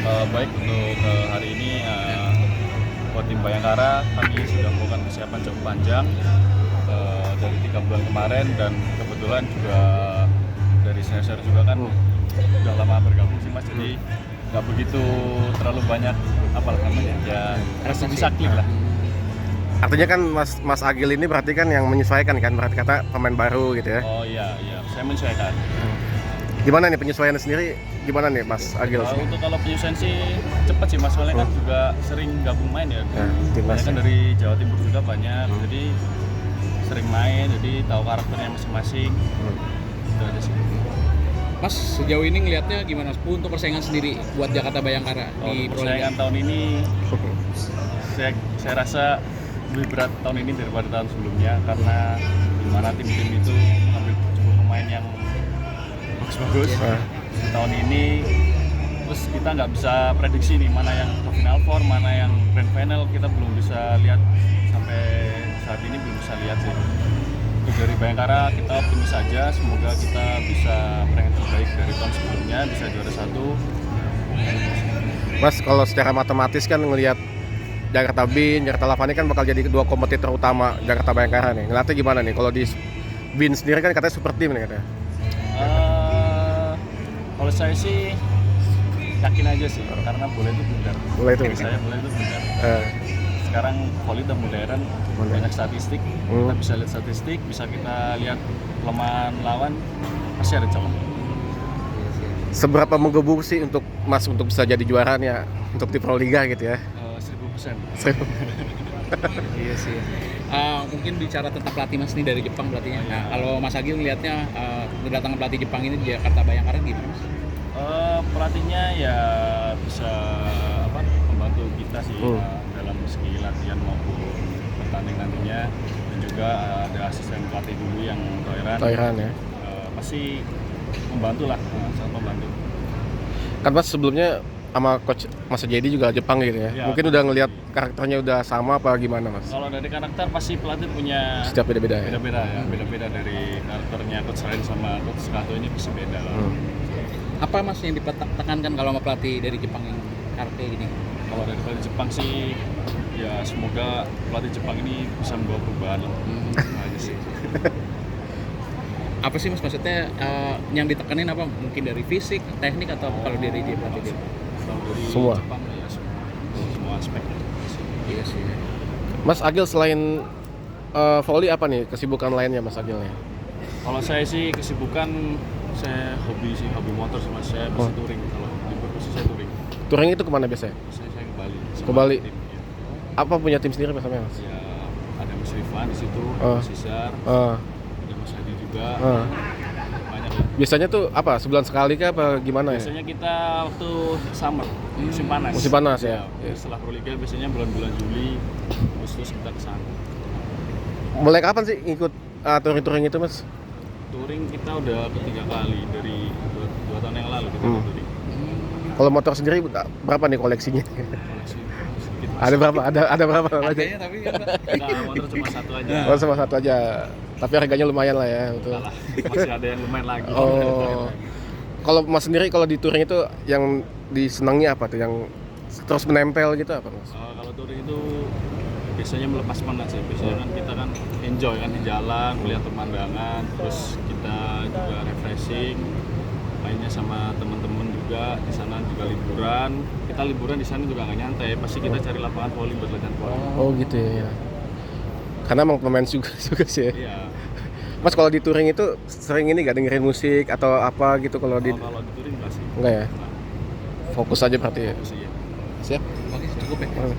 Baik untuk hari ini buat tim Bayangkara kami sudah melakukan persiapan cukup panjang dari 3 bulan kemarin, dan kebetulan juga dari senior juga kan udah lama bergabung sih Mas, jadi nggak begitu terlalu banyak apa namanya ya, rasa bisa klik lah. Artinya kan Mas Agil ini berarti kan yang menyesuaikan kan, berarti kata pemain baru gitu ya. Oh iya, saya menyesuaikan. Gimana nih penyesuaiannya sendiri? Gimana nih Mas Agil? Untuk kalau penyesuaian sih cepat sih Mas, soalnya kan juga sering gabung main ya. Timnas Banyak kan dari Jawa Timur juga banyak, jadi sering main, jadi tahu karakternya masing-masing. Itu aja sih. Mas, sejauh ini ngelihatnya gimana untuk persaingan sendiri buat Jakarta Bayangkara di Pro Liga? Persaingan tahun ini saya rasa lebih berat tahun ini daripada tahun sebelumnya, karena dimana tim-tim itu mengambil cukup pemain yang bagus-bagus. Tahun ini terus kita nggak bisa prediksi nih mana yang ke Final Four, mana yang Grand Final, kita belum bisa lihat sampai saat ini, belum bisa lihat sih. Untuk dari Bayangkara kita optimis saja, semoga kita bisa meraih yang terbaik dari tahun sebelumnya, bisa juara 1. Mas, kalau secara matematis kan ngelihat Jakarta BIN, Jakarta Lavani kan bakal jadi kedua kompetitor utama Jakarta Bayangkara nih. Ngeliatnya gimana nih? Kalau di BIN sendiri kan katanya super team nih katanya. Kalau saya sih yakin aja sih, karena bola itu bundar. Bola itu saya bola itu bundar. Sekarang volley udah modern, banyak statistik. Kita bisa lihat statistik, bisa kita lihat kelemahan lawan, pasti ada celah. Seberapa menggebu sih untuk Mas untuk bisa jadi juaranya untuk di Pro Liga gitu ya? 1000%. Iya sih. Mungkin bicara tentang pelatih Mas ini dari Jepang pelatihnya. Nah, kalau Mas Agil ngelihatnya kedatangan pelatih Jepang ini di Jakarta Bayangkara gimana Mas? Pelatihnya ya bisa membantu kita sih dalam segi latihan maupun pertandingan nantinya, dan juga ada asisten pelatih dulu yang Toiran ya. Pasti membantu lah, sangat membantu. Kan Mas sebelumnya sama coach Mas Jadi juga Jepang gitu ya. Mungkin udah ngelihat karakternya udah sama apa gimana Mas? Kalau dari karakter pasti pelatih punya setiap beda-beda ya. Beda-beda dari karakternya coach Rain sama coach Kato ini pasti beda lah. Apa Mas yang ditekankan kalau sama pelatih dari Jepang yang karakter ini? Kalau dari pelatih Jepang sih ya semoga pelatih Jepang ini bisa membawa perubahan lah. Aja sih. Apa sih Mas maksudnya yang ditekanin apa? Mungkin dari fisik, teknik, atau kalau dari dia pelatih dia? Dari semua. Jepang ya semua aspek. Iya sih. Mas Agil selain volley apa nih kesibukan lainnya Mas Agil ya? Kalau saya sih kesibukan, saya hobi motor sama saya masih touring. Kalau libur pasti saya touring. Touring itu kemana biasanya? Saya ke Bali. Ke Bali. Tim, ya. Apa punya tim sendiri Mas? Ya ada Mas Rifan di situ, Mas Isar, ada Mas Hadi juga. Banyak lah. Biasanya tuh apa? Sebulan sekali kah apa gimana ya? Biasanya kita waktu summer, musim panas. Musim panas ya. Setelah Pro Liga biasanya bulan-bulan Juli, Agustus kita ke sana. Mulai kapan sih ikut touring-touring itu Mas? Touring kita udah ketiga kali dari 2 tahun yang lalu kita touring. Kalau motor sendiri berapa nih koleksinya? Koleksi sedikit. Ada berapa? Ada berapa? Harganya tapi kan Enggak, motor cuma satu aja. Oh, sama satu aja. Tapi harganya lumayan lah ya, betul. Enggak lah, masih ada yang lumayan lagi. Oh. Kalau Mas sendiri kalau di touring itu yang disenangi apa tuh? Yang terus menempel gitu apa Mas? Kalau touring itu biasanya melepas penat sih. Biasanya kan kita kan enjoy kan di jalan, melihat pemandangan, terus kita juga refreshing, mainnya sama teman-teman juga di sana, juga liburan. Kita liburan di sana juga nggak nyantai, pasti kita cari lapangan voli buat latihan voli. Oh gitu ya. Karena emang pemain juga sih ya. Iya. Mas kalau di touring itu sering ini gak dengerin musik atau apa gitu kalau di Kalau di touring enggak sih. enggak ya? Fokus aja berarti ya. Fokus, iya. Siap. oke, cukup ya.